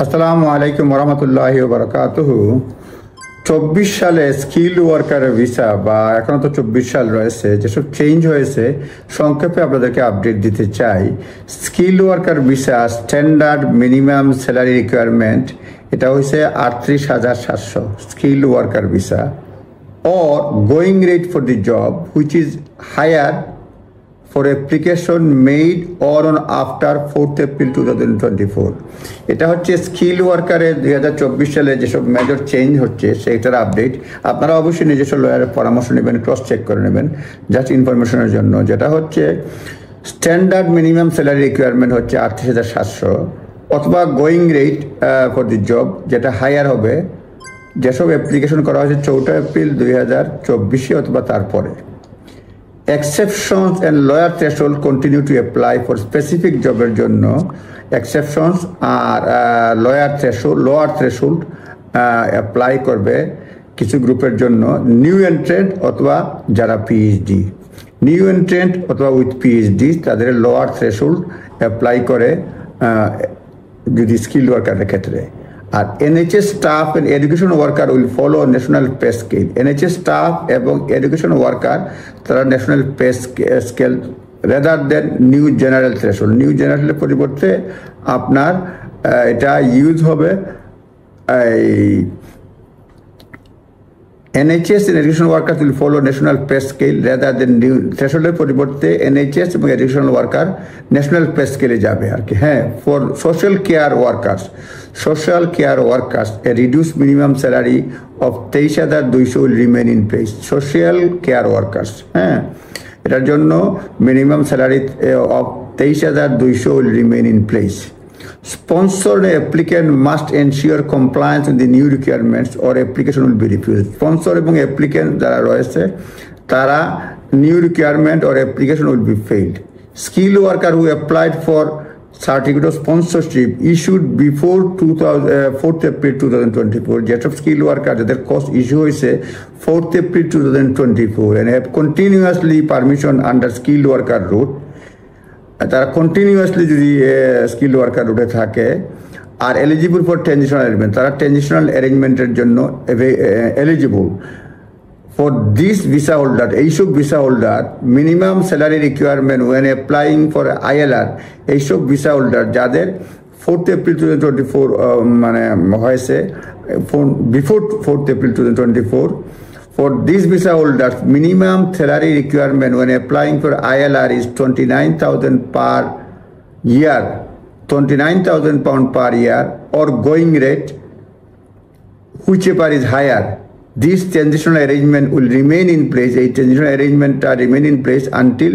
আসসালামু আলাইকুম ওরহমতুল্লাহি ওবরাকাতুহু। 24 সালে স্কিল ওয়ার্কারের ভিসা বা এখনো তো 24 সাল রয়েছে, যেসব চেঞ্জ হয়েছে সংক্ষেপে আপনাদেরকে আপডেট দিতে চাই। Skill worker visa standard minimum salary requirement এটা হয়েছে 38,700 skill worker visa, or going rate for the job which is higher for application made on or after 4th April 2024। এটা হচ্ছে স্কিল ওয়ার্কারের 2024 সালে যেসব মেজর চেঞ্জ হচ্ছে সেটার আপডেট। আপনারা অবশ্যই নিজস্ব লয়ারের পরামর্শ নেবেন, ক্রস চেক করে নেবেন জাস্ট ইনফরমেশনের জন্য। যেটা হচ্ছে স্ট্যান্ডার্ড মিনিমাম স্যালারি রিকোয়ারমেন্ট হচ্ছে 38,700, অথবা going rate for the job যেটা হায়ার হবে যেসব অ্যাপ্লিকেশন করা হয়েছে 4 এপ্রিল 2024 অথবা তারপরে। Exceptions and lower threshold continue to apply for specific জবের জন্য। Exceptions আর lower threshold অ্যাপ্লাই করবে কিছু গ্রুপের জন্য, নিউ এন্ট্রেন্ট অথবা যারা পিএইচডি। নিউ এন্ট্রেন্ট অথবা উইথ পিএইচডি তাদের লোয়ার থ্রেশোল্ড অ্যাপ্লাই করে যদি স্কিল ওয়ার্কারের ক্ষেত্রে। আর NHS staff and education worker will follow national pay scale. NHS staff এবং এডুকেশন ওয়ার্কার তারা national pay scale rather than new general threshold. নিউ জেনারেলের পরিবর্তে আপনার এটা ইউজ হবে NHS and education worker will follow national pay scale rather than new থ্রেশোল্ডের পরিবর্তে এনএইচএস এবং এডুকেশনাল ওয়ার্কার ন্যাশনাল পে স্কেলে যাবে আর কি। হ্যাঁ, for social care workers a reduced minimum salary of 23,200 will remain in place. Social care workers, হ্যাঁ, এটার জন্য minimum salary of 23,200 will remain in place. Sponsored applicant must ensure compliance with the new requirements or application will be refused. Sponsor এবং applicant যারা রয়েছে তারা new requirement or application will be failed. Skilled worker who applied for certificate of sponsorship issued before 4th April 2024, যেসব skill worker যাদের course issue হয়েছে 4th April 2024 and have continuously permission under skilled worker route, তারা continuously যদি skill worker রুটে থাকে আর eligible for transitional arrangement, তারা transitional অ্যারেঞ্জমেন্টের জন্য eligible. For this visa holder, এইসব visa holder minimum salary requirement when applying for ILR, এইসব ভিসা হোল্ডার যাদের 4th April 2024 মানে হয়েছে before 4th April 2024, for these visa holders minimum salary requirement when applying for ILR is 29,000 per year, 29,000 pound per year, or going rate whichever is higher. This transitional arrangement will remain in place. A transitional arrangement remain in place until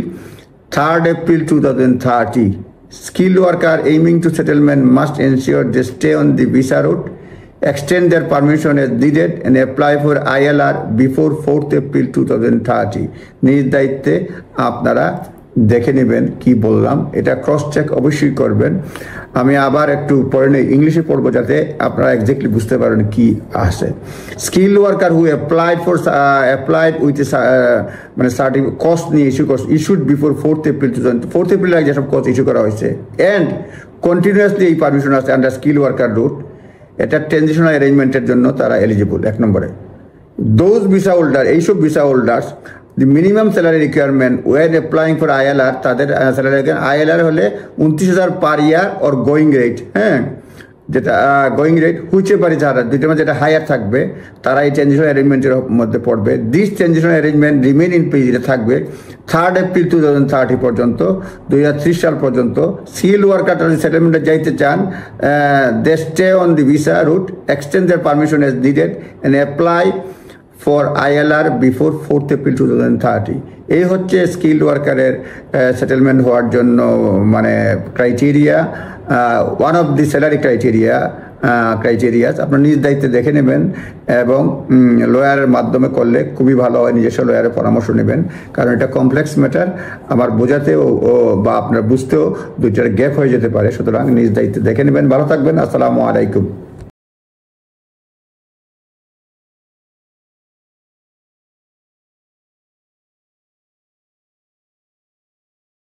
3rd April 2030. Skilled worker aiming to settlement must ensure they stay on the visa route, extend their permission as needed, and apply for ILR before 4th April 2030. নিজ দায়িত্বে আপনারা দেখে নেবেন কি বললাম, এটা cross check অবশ্যই করবেন। আমি আবার একটু পরে ইংলিশে পড়বো যাতে আপনারা এক্স্যাক্টলি বুঝতে পারেন কি আছে। Skill worker who applied with মানে সার্টিফিকেট কোর্স নিয়ে issued before 4th April 4th April আগে যেসব কোর্স ইস্যু করা হয়েছে অ্যান্ড কন্টিনিউয়াসলি এই পারমিশন আছে আন্ডার স্কিল ওয়ার্কার রুট, এটা ট্রানজিশনাল অ্যারেঞ্জমেন্টের জন্য তারা এলিজিবল। 1 নম্বরে দোজ ভিসা হোল্ডার, এইসব visa holders the minimum salary requirement when applying for ILR, তাদের স্যালারি আইএলআর হলে 29,000 per year or going rate, হ্যাঁ, যেটা going rate whichever is higher, দুইটার মধ্যে যেটা হায়ার থাকবে তারা এই ট্রানজিশনাল অ্যারেঞ্জমেন্টের মধ্যে পড়বে। This transitional arrangement remain in place, এটা থাকবে 3rd April 2030 পর্যন্ত, 2030 সাল পর্যন্ত। স্কিল ওয়ার্কার যদি সেটেলমেন্টে যাইতে চান they stay on the visa route, extend their permission as needed and apply for ILR before 4th April 2030। এই হচ্ছে স্কিল্ড ওয়ার্কারের সেটেলমেন্ট হওয়ার জন্য মানে criteria, one of the salary criterias. আপনার নিজ দায়িত্বে দেখে নেবেন এবং লয়ারের মাধ্যমে করলে খুবই ভালো হয়। নিজস্ব লয়ারের পরামর্শ নেবেন, কারণ এটা কমপ্লেক্স ম্যাটার, আমার বোঝাতেও বা আপনার বুঝতেও দুইটার গ্যাপ হয়ে যেতে পারে। সুতরাং নিজ দায়িত্বে দেখে নেবেন। ভালো থাকবেন। আসসালামু আলাইকুম।